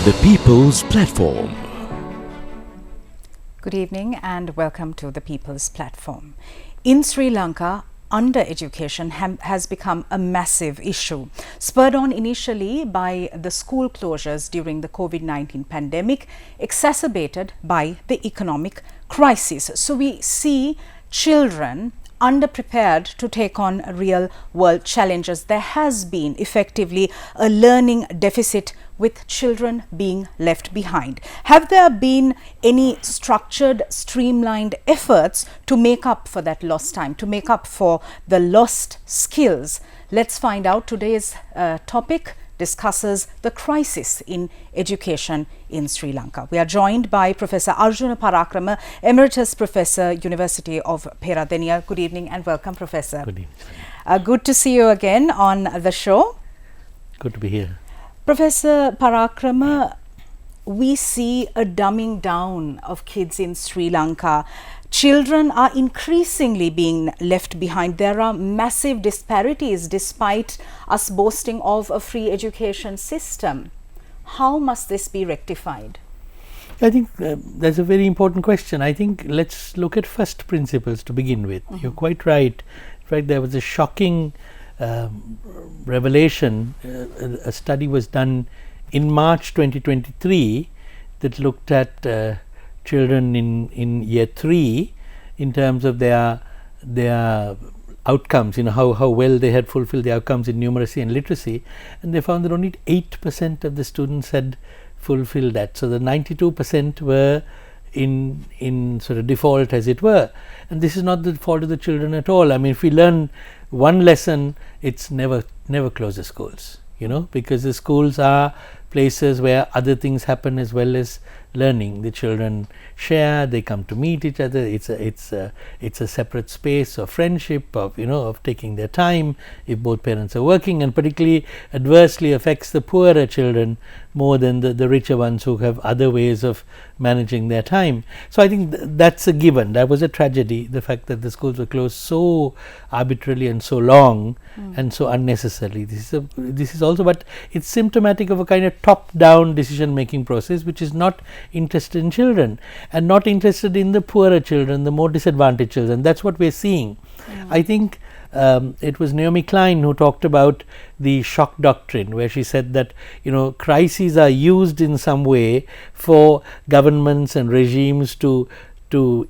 The People's Platform. Good evening and welcome to the People's Platform. In Sri Lanka, under-education has become a massive issue, spurred on initially by the school closures during the COVID-19 pandemic, exacerbated by the economic crisis. So we see children underprepared to take on real world challenges. There has been effectively a learning deficit with children being left behind. Have there been any structured, streamlined efforts to make up for that lost time, to make up for the lost skills? Let's find out. Today's topic discusses the crisis in education in Sri Lanka. We are joined by Professor Arjuna Parakrama, Emeritus Professor, University of Peradeniya. Good evening and welcome, Professor. Good evening. Good to see you again on the show. Good to be here. Professor Parakrama, we see a dumbing down of kids in Sri Lanka. Children are increasingly being left behind. There are massive disparities despite us boasting of a free education system. How must this be rectified? I think that's a very important question. I think let's look at first principles to begin with. You're quite right. In fact, there was a shocking revelation. A study was done in March 2023 that looked at children in year 3 in terms of their outcomes, how well they had fulfilled the outcomes in numeracy and literacy, and they found that only 8% of the students had fulfilled that. So the 92% were in sort of default, as it were. And this is not the fault of the children at all. I mean, if we learn one lesson, it's never close the schools, because the schools are places where other things happen as well as learning. The children share, they come to meet each other. It's a separate space of friendship, of taking their time if both parents are working, and particularly adversely affects the poorer children more than the richer ones who have other ways of managing their time. So I think that's a given. That was a tragedy, the fact that the schools were closed so arbitrarily and so long and so unnecessarily. This is also, but it's symptomatic of a kind of top-down decision-making process which is not interested in children and not interested in the poorer children, the more disadvantaged children. That's what we're seeing. I think it was Naomi Klein who talked about the shock doctrine, where she said that crises are used in some way for governments and regimes to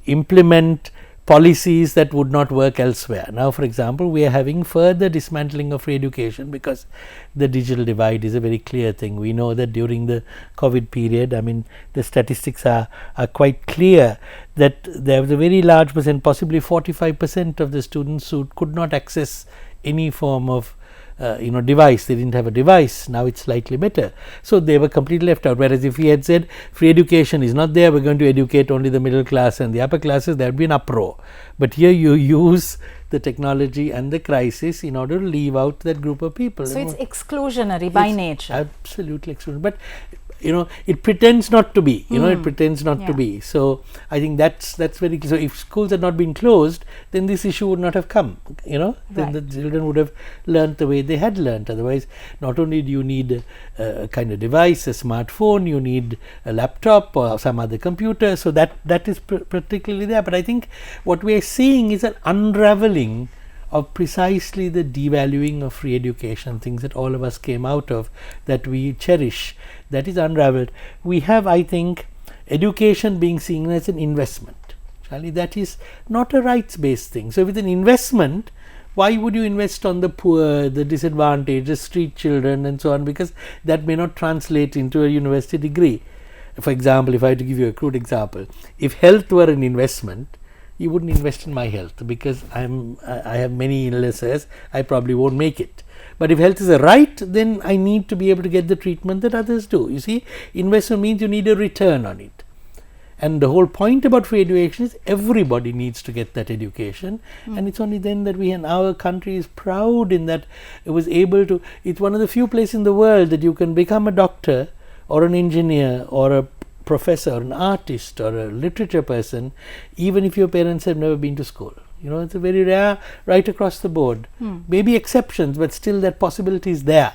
implement policies that would not work elsewhere. Now, for example, we are having further dismantling of free education because the digital divide is a very clear thing. We know that during the COVID period, the statistics are quite clear that there was a very large percent, possibly 45% of the students who could not access any form of device. They didn't have a device. Now it's slightly better. So they were completely left out. Whereas if we had said free education is not there, we're going to educate only the middle class and the upper classes, there would be an uproar. But here you use the technology and the crisis in order to leave out that group of people. So it's exclusionary by nature. Absolutely exclusionary. But it pretends not to be. It pretends not to be. So I think that's very. So if schools had not been closed, then this issue would not have come. Then the children would have learnt the way they had learnt. Otherwise, not only do you need a kind of device, a smartphone, you need a laptop or some other computer. So that is particularly there. But I think what we are seeing is an unraveling of precisely the devaluing of free education, things that all of us came out of, that we cherish, that is unraveled. We have, I think, education being seen as an investment. That is not a rights-based thing. So with an investment, why would you invest on the poor, the disadvantaged, the street children and so on, because that may not translate into a university degree. For example, if I had to give you a crude example, if health were an investment, you wouldn't invest in my health because I have many illnesses, I probably won't make it. But if health is a right, then I need to be able to get the treatment that others do. You see, investment means you need a return on it. And the whole point about free education is everybody needs to get that education. And it's only then that our country is proud in that it was able to, it's one of the few places in the world that you can become a doctor or an engineer or a professor or an artist or a literature person, even if your parents have never been to school. It's a very rare right across the board. Maybe exceptions, but still that possibility is there.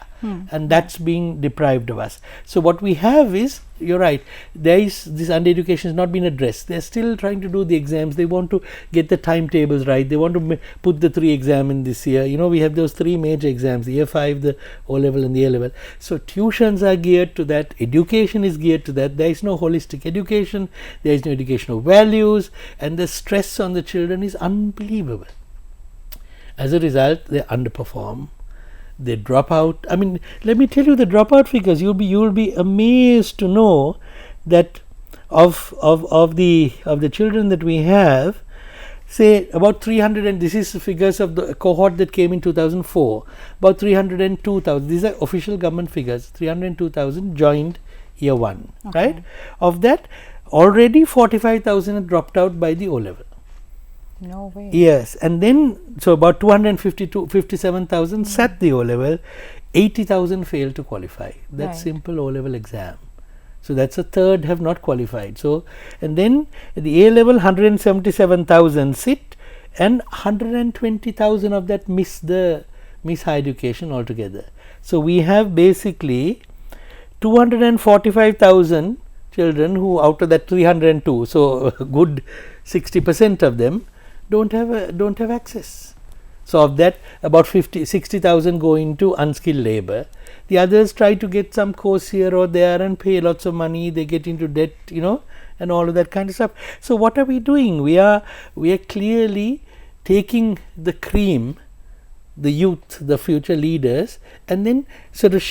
and that's being deprived of us. So what we have is, you're right, there is this undereducation has not been addressed. They're still trying to do the exams. They want to get the timetables right. They want to put the 3 exam in this year. You know, we have those 3 major exams, the year 5, the O level and the A level. So tuitions are geared to that. Education is geared to that. There is no holistic education. There is no education of values, and the stress on the children is unbelievable. As a result, they underperform. They drop out. I mean, let me tell you the dropout figures. You'll be amazed to know that of the children that we have, say about 300, and this is the figures of the cohort that came in 2004. About 302,000. These are official government figures. 302,000 joined year 1. Okay. Right? Of that, already 45,000 had dropped out by the O level. No way. Yes, and then so about 257,000 sat the O level, 80,000 failed to qualify that Right. simple O level exam. So that's a third have not qualified. So, and then at the A level, 177,000 sit, and 120,000 of that miss higher education altogether. So we have basically 245,000 children who out of that 302, so a good 60% of them don't have access. So of that, about 60,000 go into unskilled labor. The others try to get some course here or there and pay lots of money. They get into debt, you know, and all of that kind of stuff. So what are we doing? We are clearly taking the cream, the youth, the future leaders, and then sort of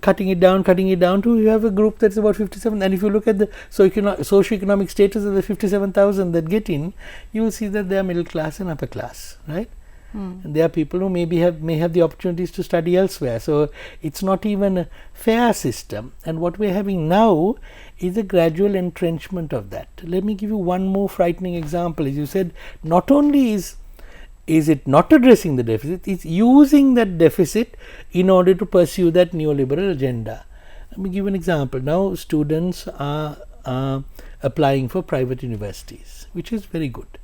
cutting it down to you have a group that's about 57. And if you look at the socioeconomic status of the 57,000 that get in, you will see that they are middle class and upper class, right? And there are people who may have the opportunities to study elsewhere. So it's not even a fair system. And what we're having now is a gradual entrenchment of that. Let me give you one more frightening example. As you said, not only is it not addressing the deficit, it's using that deficit in order to pursue that neoliberal agenda. Let me give an example. Now students are applying for private universities, which is very good,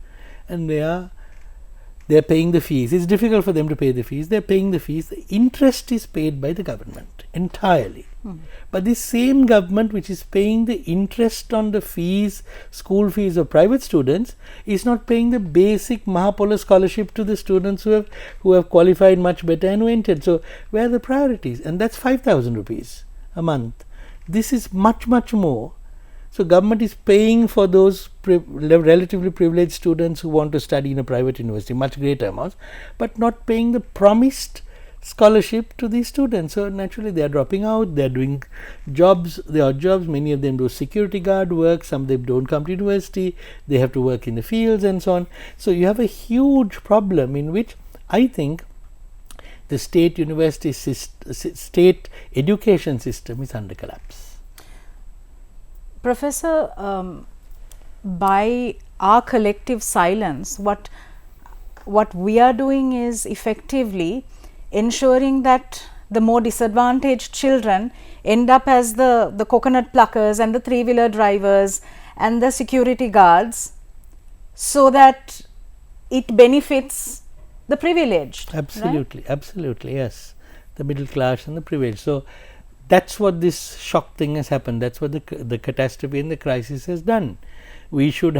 and they're paying the fees. It's difficult for them to pay the fees. They're paying the fees. The interest is paid by the government entirely. But this same government which is paying the interest on the fees, school fees of private students, is not paying the basic Mahapola scholarship to the students who have qualified much better and who entered. So where are the priorities? And that's 5,000 rupees a month. This is much, much more. So government is paying for those relatively privileged students who want to study in a private university, much greater amounts, but not paying the promised scholarship to these students. So naturally they are dropping out. They are doing jobs, their jobs. Many of them do security guard work. Some of them don't come to university. They have to work in the fields and so on. So you have a huge problem in which I think the state university state education system is under collapse. Professor, by our collective silence, what we are doing is effectively ensuring that the more disadvantaged children end up as the coconut pluckers and the 3-wheeler drivers and the security guards, so that it benefits the privileged. Absolutely, right? Absolutely, yes. The middle class and the privileged. So that's what this shock thing has happened. That's what the catastrophe and the crisis has done. We should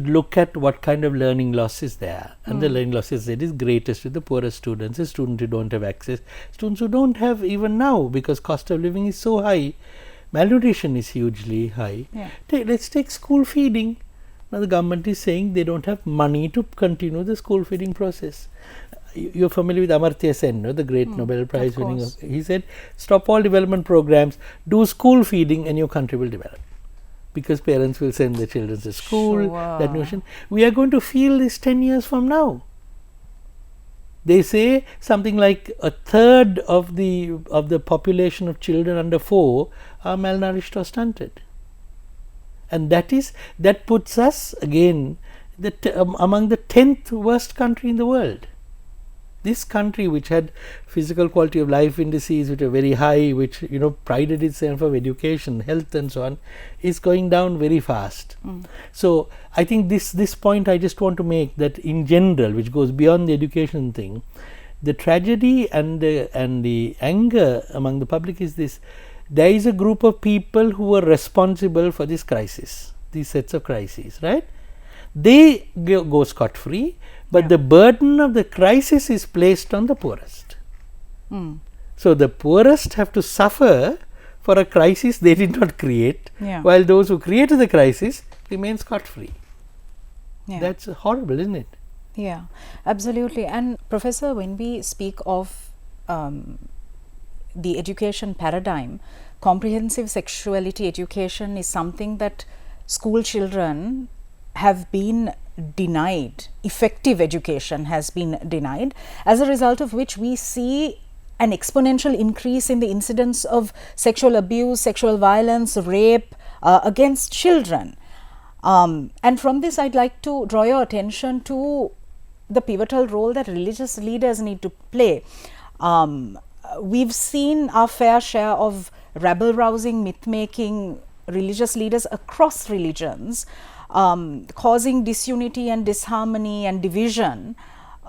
look at what kind of learning loss is there, and the learning loss is greatest with the poorest students, the students who don't have access, students who don't have even now, because cost of living is so high, malnutrition is hugely high. Let's take school feeding. Now the government is saying they don't have money to continue the school feeding process. You're familiar with Amartya Sen, no? The great Nobel Prize winning. He said, stop all development programs, do school feeding and your country will develop. Because parents will send their children to school, that notion. We are going to feel this 10 years from now. They say something like a third of the population of children under 4 are malnourished or stunted. And that puts us again among the 10th worst country in the world. This country, which had physical quality of life indices which are very high, which prided itself of education, health and so on, is going down very fast. So I think this point I just want to make, that in general, which goes beyond the education thing, the tragedy and the anger among the public is this: there is a group of people who are responsible for this crisis, these sets of crises, right? They go scot-free, but the burden of the crisis is placed on the poorest. So the poorest have to suffer for a crisis they did not create, while those who created the crisis remain scot-free. That's horrible, isn't it? Yeah, absolutely. And Professor, when we speak of the education paradigm, comprehensive sexuality education is something that school children have been denied. Effective education has been denied, as a result of which we see an exponential increase in the incidence of sexual abuse, sexual violence, rape against children. And from this, I'd like to draw your attention to the pivotal role that religious leaders need to play. We've seen our fair share of rabble-rousing, myth-making religious leaders across religions, causing disunity and disharmony and division,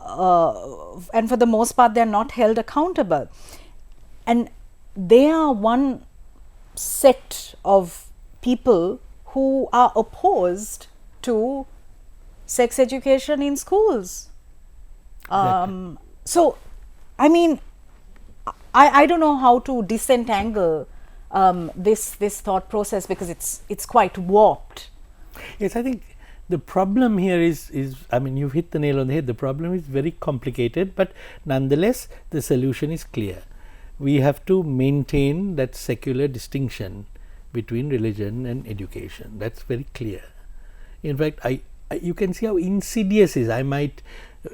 and for the most part, they're not held accountable. And they are one set of people who are opposed to sex education in schools. So, I mean, I don't know how to disentangle this thought process, because it's quite warped. Yes, I think the problem here is I mean, you've hit the nail on the head. The problem is very complicated, but nonetheless the solution is clear. We have to maintain that secular distinction between religion and education. That's very clear. In fact, you can see how insidious it is. I might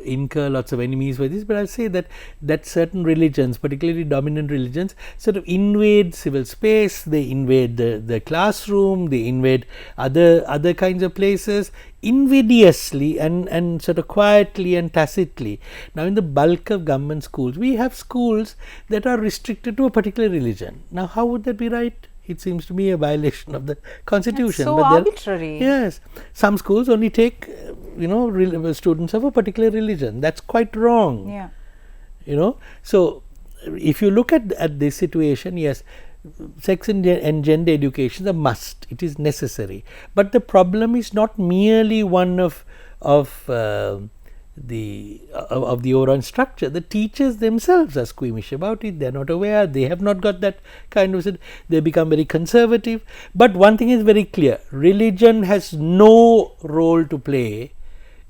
incur lots of enemies for this, but I'll say that certain religions, particularly dominant religions, sort of invade civil space, they invade the classroom, they invade other kinds of places invidiously and sort of quietly and tacitly. Now, in the bulk of government schools, we have schools that are restricted to a particular religion. Now, how would that be right? It seems to me a violation of the constitution. It's so arbitrary. Yes, some schools only take students of a particular religion. That's quite wrong. Yeah. So if you look at this situation, yes, sex and gender education is a must. It is necessary. But the problem is not merely one of the overall structure. The teachers themselves are squeamish about it. They are not aware. They have not got that kind of. They become very conservative. But one thing is very clear: religion has no role to play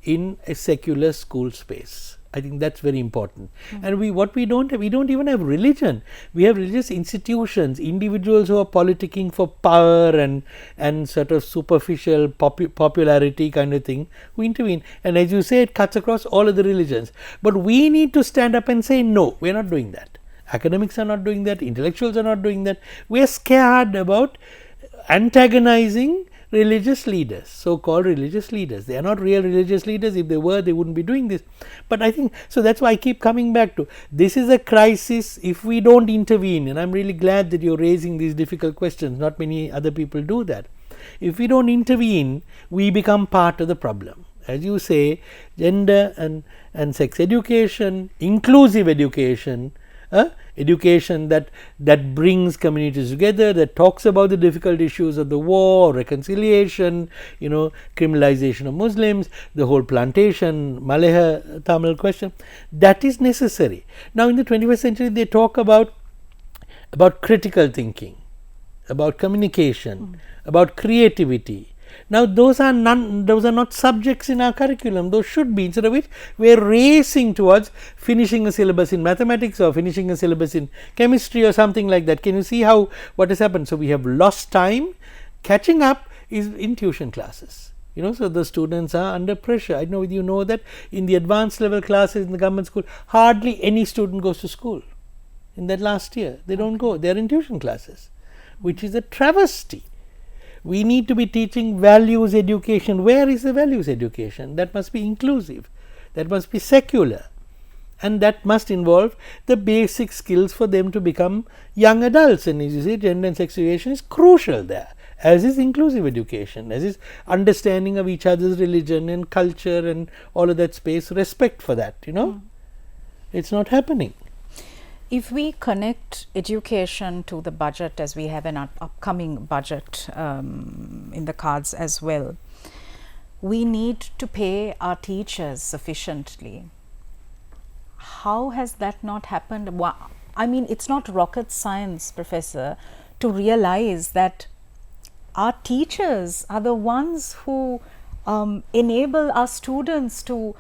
in a secular school space. I think that's very important. And we don't even have religion. We have religious institutions, individuals who are politicking for power and sort of superficial popularity kind of thing, who intervene. And as you say, it cuts across all of the religions. But we need to stand up and say, no, we're not doing that. Academics are not doing that. Intellectuals are not doing that. We're scared about antagonizing religious leaders, so-called religious leaders. They are not real religious leaders. If they were, they wouldn't be doing this. But I think, so that's why I keep coming back to, this is a crisis if we don't intervene. And I'm really glad that you're raising these difficult questions. Not many other people do that. If we don't intervene, we become part of the problem. As you say, gender and sex education, inclusive education, education that brings communities together, that talks about the difficult issues of the war, reconciliation, criminalization of Muslims, the whole plantation, Malayalam Tamil question, that is necessary. Now, in the 21st century, they talk about critical thinking, about communication, about creativity. Now, those are not subjects in our curriculum. Those should be. Instead of which, we are racing towards finishing a syllabus in mathematics or finishing a syllabus in chemistry or something like that. Can you see what has happened? So we have lost time. Catching up is in tuition classes. So the students are under pressure. I know you know that in the advanced level classes in the government school, hardly any student goes to school. In that last year, they don't go. They are in tuition classes, which is a travesty. We need to be teaching values education. Where is the values education? That must be inclusive. That must be secular. And that must involve the basic skills for them to become young adults. And as you say, gender and sex education is crucial there, as is inclusive education, as is understanding of each other's religion and culture and all of that space, respect for that, It's not happening. If we connect education to the budget, as we have an upcoming budget in the cards as well, we need to pay our teachers sufficiently. How has that not happened? I mean, it's not rocket science, Professor, to realize that our teachers are the ones who enable our students to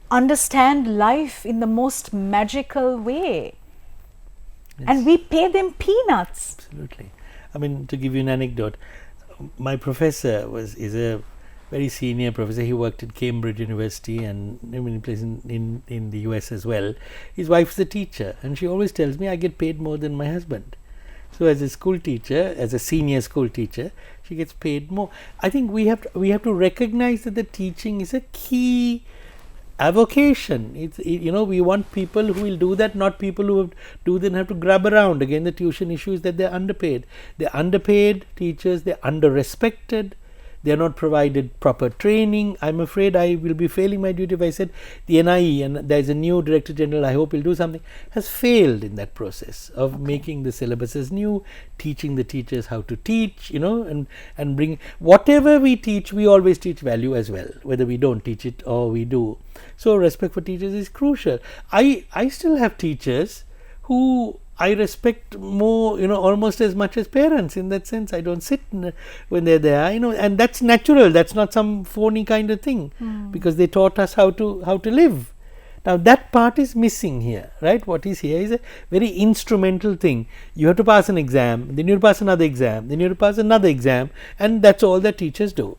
understand life in the most magical way. Yes. And we pay them peanuts. Absolutely. I mean, to give you an anecdote, my professor is a very senior professor. He worked at Cambridge University and many places in the US as well. His wife's a teacher, and she always tells me I get paid more than my husband. So as a school teacher, as a senior school teacher, she gets paid more. I think we have to recognize that the teaching is a key avocation. We want people who will do that, not people who do then have to grab around. Again, the tuition issue is that they're underpaid. They're underpaid teachers, they're under-respected, they're not provided proper training. I'm afraid I will be failing my duty if I said the NIE, and there's a new Director General, I hope he'll do something, has failed in that process of making the syllabuses new, teaching the teachers how to teach, and bring whatever we teach, we always teach value as well, whether we don't teach it or we do. So respect for teachers is crucial. I still have teachers who I respect more, almost as much as parents. In that sense, I don't sit when they're there, and that's natural. That's not some phony kind of thing, because they taught us how to live. Now that part is missing here, right? What is here is a very instrumental thing. You have to pass an exam, then you have to pass another exam, then you have to pass another exam, and that's all that teachers do,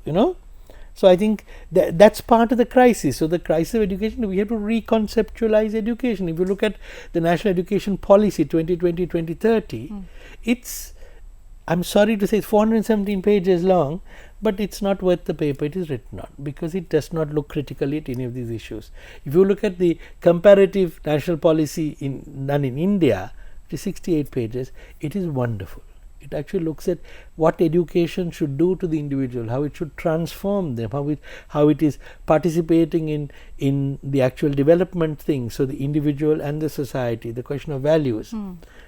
So I think that's part of the crisis. So the crisis of education, we have to reconceptualize education. If you look at the National Education Policy 2020-2030, it's, I'm sorry to say, it's 417 pages long, but it's not worth the paper it is written on, because it does not look critically at any of these issues. If you look at the comparative national policy done in India, which is 68 pages, it is wonderful. It actually looks at what education should do to the individual, how it should transform them, how it is participating in the actual development thing, so the individual and the society, the question of values.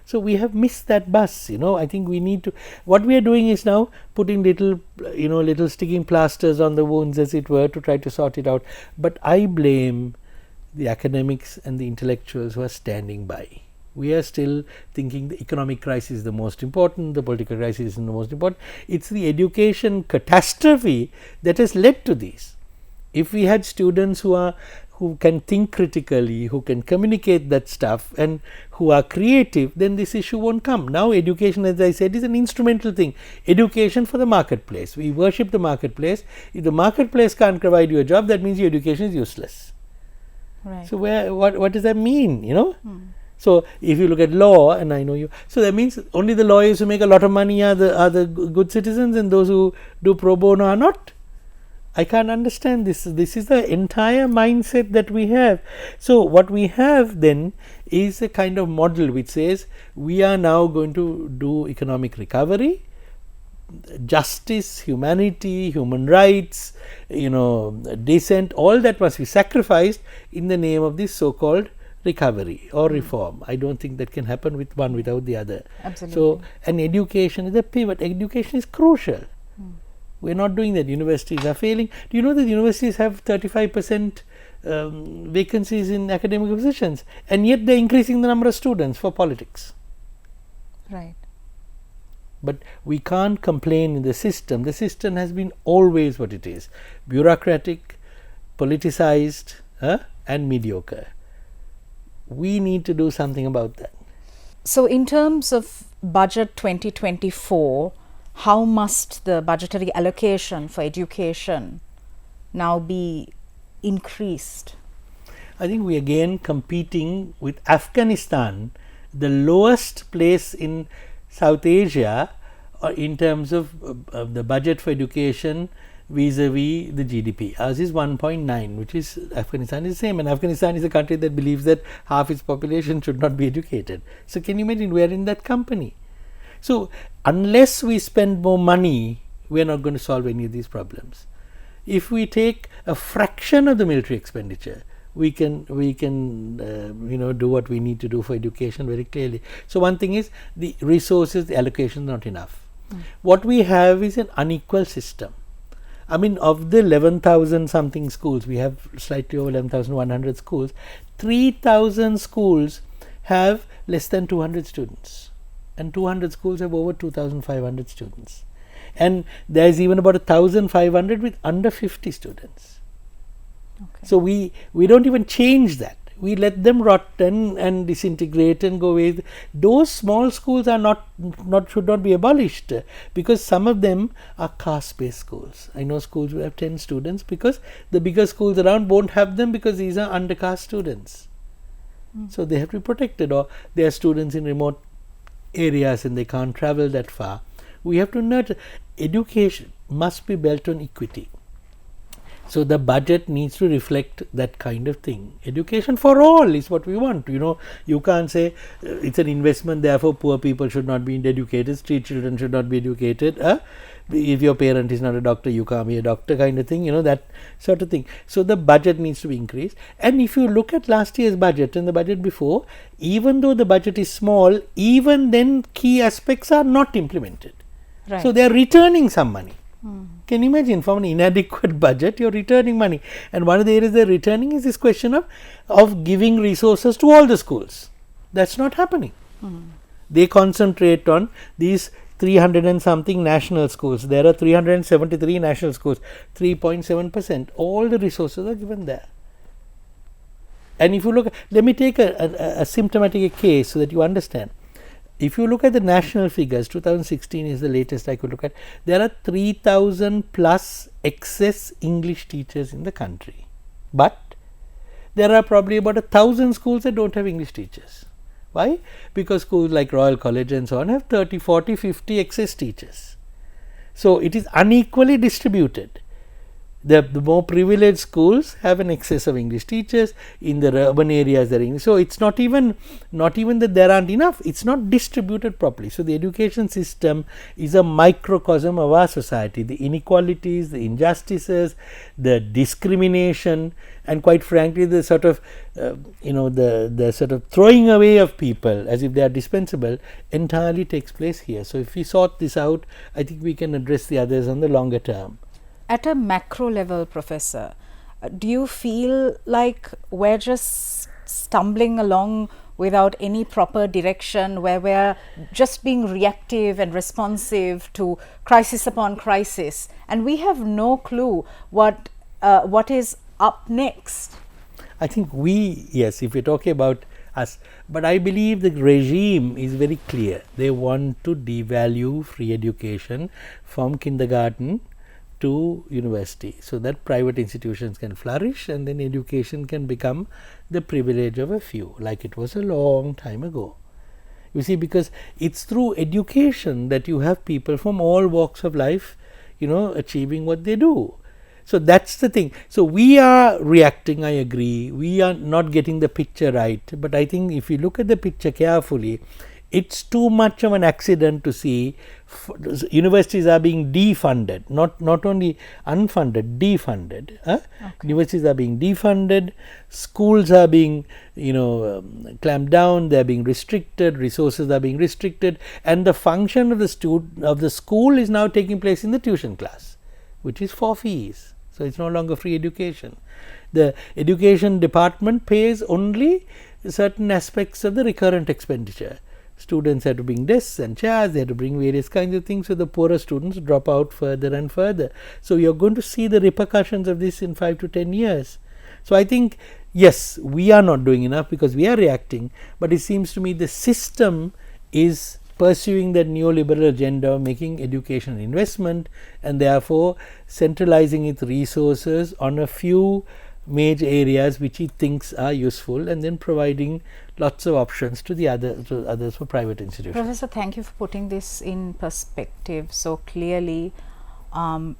So we have missed that bus. I think we need to, what we are doing is now putting little sticking plasters on the wounds, as it were, to try to sort it out. But I blame the academics and the intellectuals who are standing by. We are still thinking the economic crisis is the most important, the political crisis is the most important. It's the education catastrophe that has led to these. If we had students who can think critically, who can communicate that stuff, and who are creative, then this issue won't come. Now education, as I said, is an instrumental thing. Education for the marketplace. We worship the marketplace. If the marketplace can't provide you a job, that means your education is useless. Right. So what does that mean, So if you look at law, and I know you, so that means only the lawyers who make a lot of money are the good citizens, and those who do pro bono are not. I can't understand this. This is the entire mindset that we have. So what we have then is a kind of model which says we are now going to do economic recovery, justice, humanity, human rights, decent, all that must be sacrificed in the name of this so-called recovery or reform. I don't think that can happen with one without the other. Absolutely. So, and education is a pivot. Education is crucial. We're not doing that. Universities are failing. Do you know that universities have 35% vacancies in academic positions, and yet they're increasing the number of students for politics? Right. But we can't complain in the system. The system has been always what it is: bureaucratic, politicized, and mediocre. We need to do something about that. So in terms of budget 2024, how must the budgetary allocation for education now be increased? I think we again competing with Afghanistan, the lowest place in South Asia in terms of the budget for education vis-a-vis the GDP. Ours is 1.9, which is, Afghanistan is the same, and Afghanistan is a country that believes that half its population should not be educated. So can you imagine, we are in that company. So unless we spend more money, we are not going to solve any of these problems. If we take a fraction of the military expenditure, we can do what we need to do for education very clearly. So one thing is the resources, the allocation is not enough. What we have is an unequal system. I mean, of the 11,000 something schools, we have slightly over 11,100 schools. 3,000 schools have less than 200 students, and 200 schools have over 2,500 students, and there is even about 1,500 with under 50 students. Okay. So we don't even change that. We let them rot and disintegrate and go away. Those small schools are should not be abolished, because some of them are caste-based schools. I know schools will have 10 students because the bigger schools around won't have them, because these are undercaste students. So they have to be protected, or they are students in remote areas and they can't travel that far. We have to nurture. Education must be built on equity. So the budget needs to reflect that kind of thing. Education for all is what we want. You can't say it's an investment, therefore poor people should not be educated, street children should not be educated. If your parent is not a doctor, you can't be a doctor, kind of thing, that sort of thing. So the budget needs to be increased. And if you look at last year's budget and the budget before, even though the budget is small, even then key aspects are not implemented. Right. So they are returning some money. Can you imagine, from an inadequate budget, you're returning money? And one of the areas they're returning is this question of giving resources to all the schools. That's not happening. They concentrate on these 300 and something national schools. There are 373 national schools, 3.7%. All the resources are given there. And if you look, let me take a symptomatic case so that you understand. If you look at the national figures, 2016 is the latest I could look at, there are 3,000 plus excess English teachers in the country. But there are probably about 1,000 schools that don't have English teachers. Why? Because schools like Royal College and so on have 30, 40, 50 excess teachers. So it is unequally distributed. The more privileged schools have an excess of English teachers. In the urban areas, there are English. So it's not even that there aren't enough. It's not distributed properly. So the education system is a microcosm of our society. The inequalities, the injustices, the discrimination, and quite frankly, the sort of the sort of throwing away of people as if they are dispensable entirely takes place here. So if we sort this out, I think we can address the others on the longer term. At a macro level, Professor, do you feel like we're just stumbling along without any proper direction, where we're just being reactive and responsive to crisis upon crisis, and we have no clue what is up next? I think yes, if we're talking about us, but I believe the regime is very clear. They want to devalue free education from kindergarten to university, so that private institutions can flourish and then education can become the privilege of a few, like it was a long time ago. You see, because it's through education that you have people from all walks of life, achieving what they do. So that's the thing. So we are reacting, I agree. We are not getting the picture right. But I think if you look at the picture carefully, it's too much of an accident to see universities are being defunded, not only unfunded, defunded. Okay. Universities are being defunded, schools are being clamped down, they are being restricted, resources are being restricted, and the function of the school is now taking place in the tuition class, which is for fees. So it's no longer free education. The education department pays only certain aspects of the recurrent expenditure. Students have to bring desks and chairs, they have to bring various kinds of things, so the poorer students drop out further and further. So you're going to see the repercussions of this in 5 to 10 years. So I think, yes, we are not doing enough because we are reacting, but it seems to me the system is pursuing that neoliberal agenda of making education an investment and therefore centralizing its resources on a few major areas which it thinks are useful, and then providing lots of options to others for private institutions. Professor, thank you for putting this in perspective so clearly.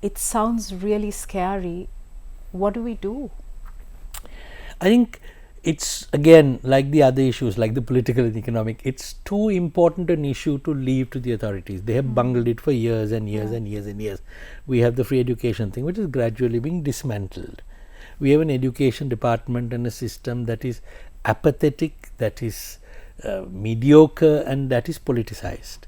It sounds really scary. What do we do? I think it's again like the other issues, like the political and economic. It's too important an issue to leave to the authorities. They have bungled it for years and years and years and years. We have the free education thing, which is gradually being dismantled. we have an education department and a system that is apathetic, that is mediocre, and that is politicized.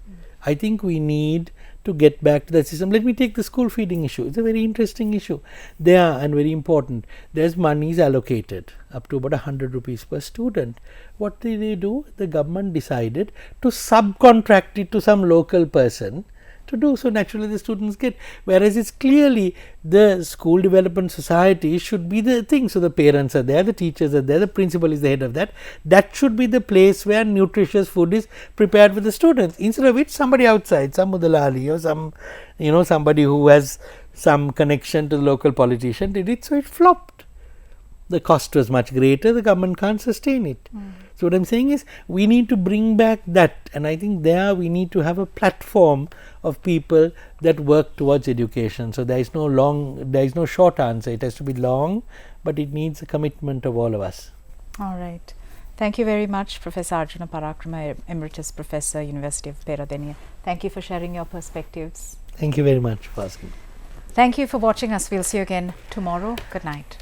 I think we need to get back to the system. Let me take the school feeding issue. It's a very interesting issue. There, and very important, there's monies allocated up to about 100 rupees per student. What did they do? The government decided to subcontract it to some local person to do. So naturally the students get, whereas it's clearly the school development society should be the thing. So the parents are there, the teachers are there, the principal is the head of that. That should be the place where nutritious food is prepared for the students. Instead of which somebody outside, some Mudalali or some, somebody who has some connection to the local politician did it, so it flopped. The cost was much greater, the government can't sustain it. So what I'm saying is, we need to bring back that, and I think there we need to have a platform of people that work towards education. So there is no short answer. It has to be long, but it needs a commitment of all of us. All right. Thank you very much, Professor Arjuna Parakrama, Emeritus Professor, University of Peradeniya. Thank you for sharing your perspectives. Thank you very much for asking. Thank you for watching us. We'll see you again tomorrow. Good night.